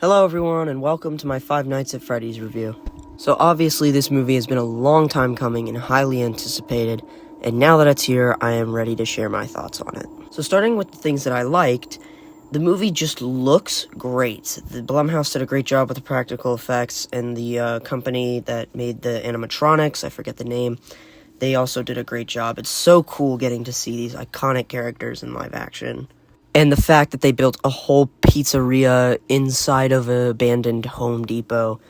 Hello everyone, and welcome to my Five Nights at Freddy's review. So obviously this movie has been a long time coming and highly anticipated, and now that it's here, I am ready to share my thoughts on it. So starting with the things that I liked, the movie just looks great. The Blumhouse did a great job with the practical effects, and the company that made the animatronics, I forget the name, they also did a great job. It's so cool getting to see these iconic characters in live action. And the fact that they built a whole pizzeria inside of an abandoned Home Depot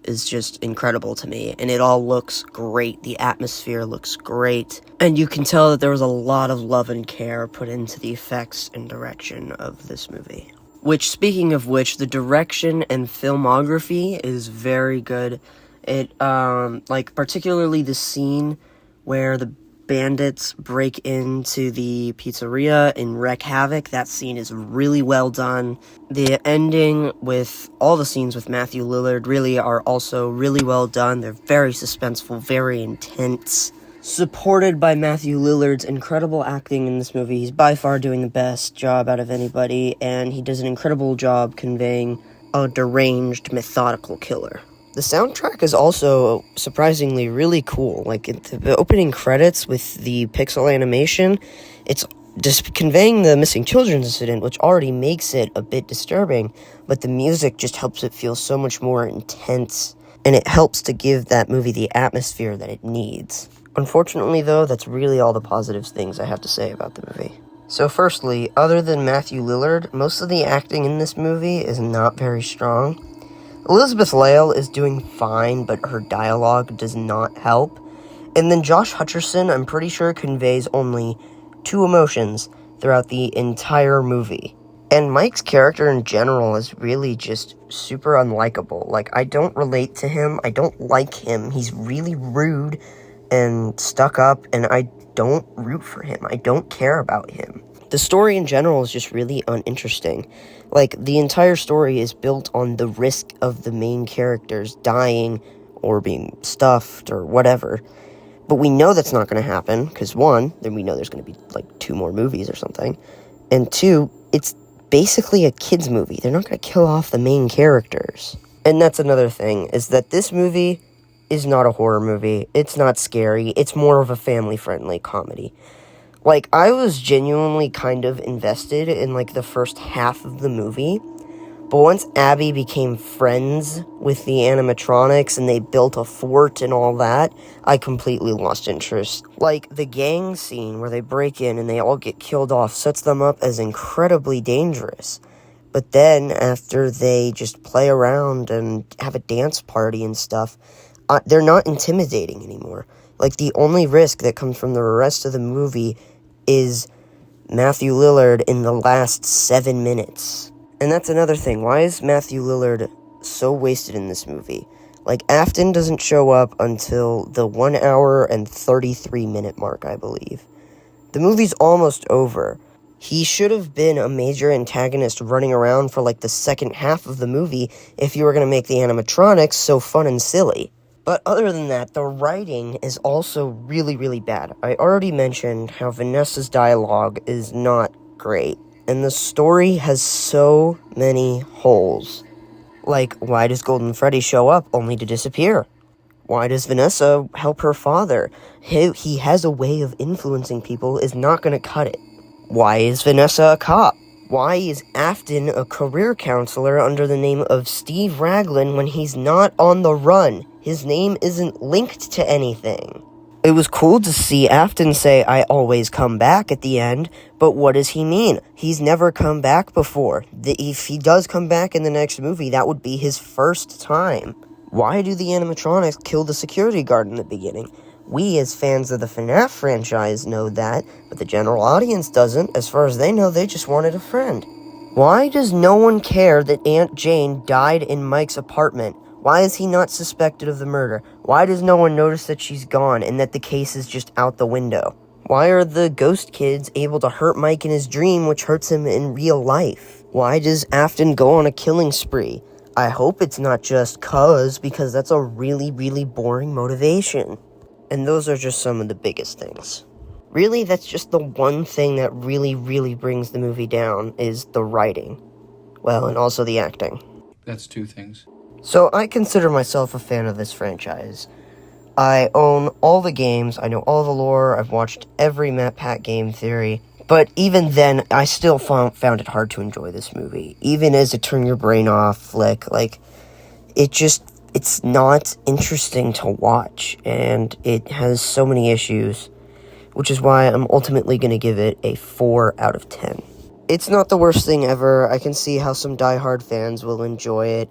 is just incredible to me. And it all looks great. The atmosphere looks great. And you can tell that there was a lot of love and care put into the effects and direction of this movie. Which, speaking of which, the direction and filmography is very good. It, particularly the scene where the bandits break into the pizzeria and wreak havoc. That scene is really well done. The ending with all the scenes with Matthew Lillard really are also really well done. They're very suspenseful, very intense. Supported by Matthew Lillard's incredible acting in this movie. He's by far doing the best job out of anybody, and he does an incredible job conveying a deranged, methodical killer. The soundtrack is also surprisingly really cool. Like, the opening credits with the pixel animation, it's just conveying the missing children incident, which already makes it a bit disturbing, but the music just helps it feel so much more intense, and it helps to give that movie the atmosphere that it needs. Unfortunately, though, that's really all the positive things I have to say about the movie. So firstly, other than Matthew Lillard, most of the acting in this movie is not very strong. Elizabeth Lail is doing fine, but her dialogue does not help. And then Josh Hutcherson, I'm pretty sure, conveys only two emotions throughout the entire movie. And Mike's character in general is really just super unlikable. Like, I don't relate to him. I don't like him. He's really rude and stuck up, and I don't root for him. I don't care about him. The story in general is just really uninteresting. Like, the entire story is built on the risk of the main characters dying or being stuffed or whatever. But we know that's not going to happen, because one, then we know there's going to be, like, 2 more movies or something. And 2, it's basically a kid's movie. They're not going to kill off the main characters. And that's another thing, is that this movie is not a horror movie. It's not scary. It's more of a family-friendly comedy. Like, I was genuinely kind of invested in, like, the first half of the movie, but once Abby became friends with the animatronics and they built a fort and all that, I completely lost interest. Like, the gang scene where they break in and they all get killed off sets them up as incredibly dangerous. But then, after they just play around and have a dance party and stuff, they're not intimidating anymore. Like, the only risk that comes from the rest of the movie is Matthew Lillard in the last 7 minutes. And that's another thing. Why is Matthew Lillard so wasted in this movie? Like, Afton doesn't show up until the 1 hour and 33 minute mark, I believe. The movie's almost over. He should have been a major antagonist running around for, like, the second half of the movie if you were going to make the animatronics so fun and silly. But other than that, the writing is also really, really bad. I already mentioned how Vanessa's dialogue is not great, and the story has so many holes. Like, why does Golden Freddy show up only to disappear? Why does Vanessa help her father? He has a way of influencing people, is not going to cut it. Why is Vanessa a cop? Why is Afton a career counselor under the name of Steve Raglan when he's not on the run? His name isn't linked to anything. It was cool to see Afton say, "I always come back" at the end, but what does he mean? He's never come back before. If he does come back in the next movie, that would be his first time. Why do the animatronics kill the security guard in the beginning? We, as fans of the FNAF franchise, know that, but the general audience doesn't. As far as they know, they just wanted a friend. Why does no one care that Aunt Jane died in Mike's apartment? Why is he not suspected of the murder? Why does no one notice that she's gone and that the case is just out the window? Why are the ghost kids able to hurt Mike in his dream, which hurts him in real life? Why does Afton go on a killing spree? I hope it's not just because that's a really, really boring motivation. And those are just some of the biggest things. Really, that's just the one thing that really, really brings the movie down, is the writing. Well, and also the acting. That's two things. So I consider myself a fan of this franchise. I own all the games, I know all the lore, I've watched every Matt Pat game theory, but even then, I still found it hard to enjoy this movie. Even as a turn your brain off flick, like, it's not interesting to watch, and it has so many issues, which is why I'm ultimately going to give it a 4 out of 10. It's not the worst thing ever. I can see how some diehard fans will enjoy it.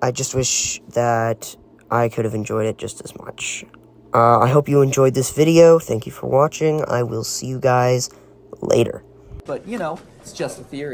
I just wish that I could have enjoyed it just as much. I hope you enjoyed this video. Thank you for watching. I will see you guys later. But, it's just a theory.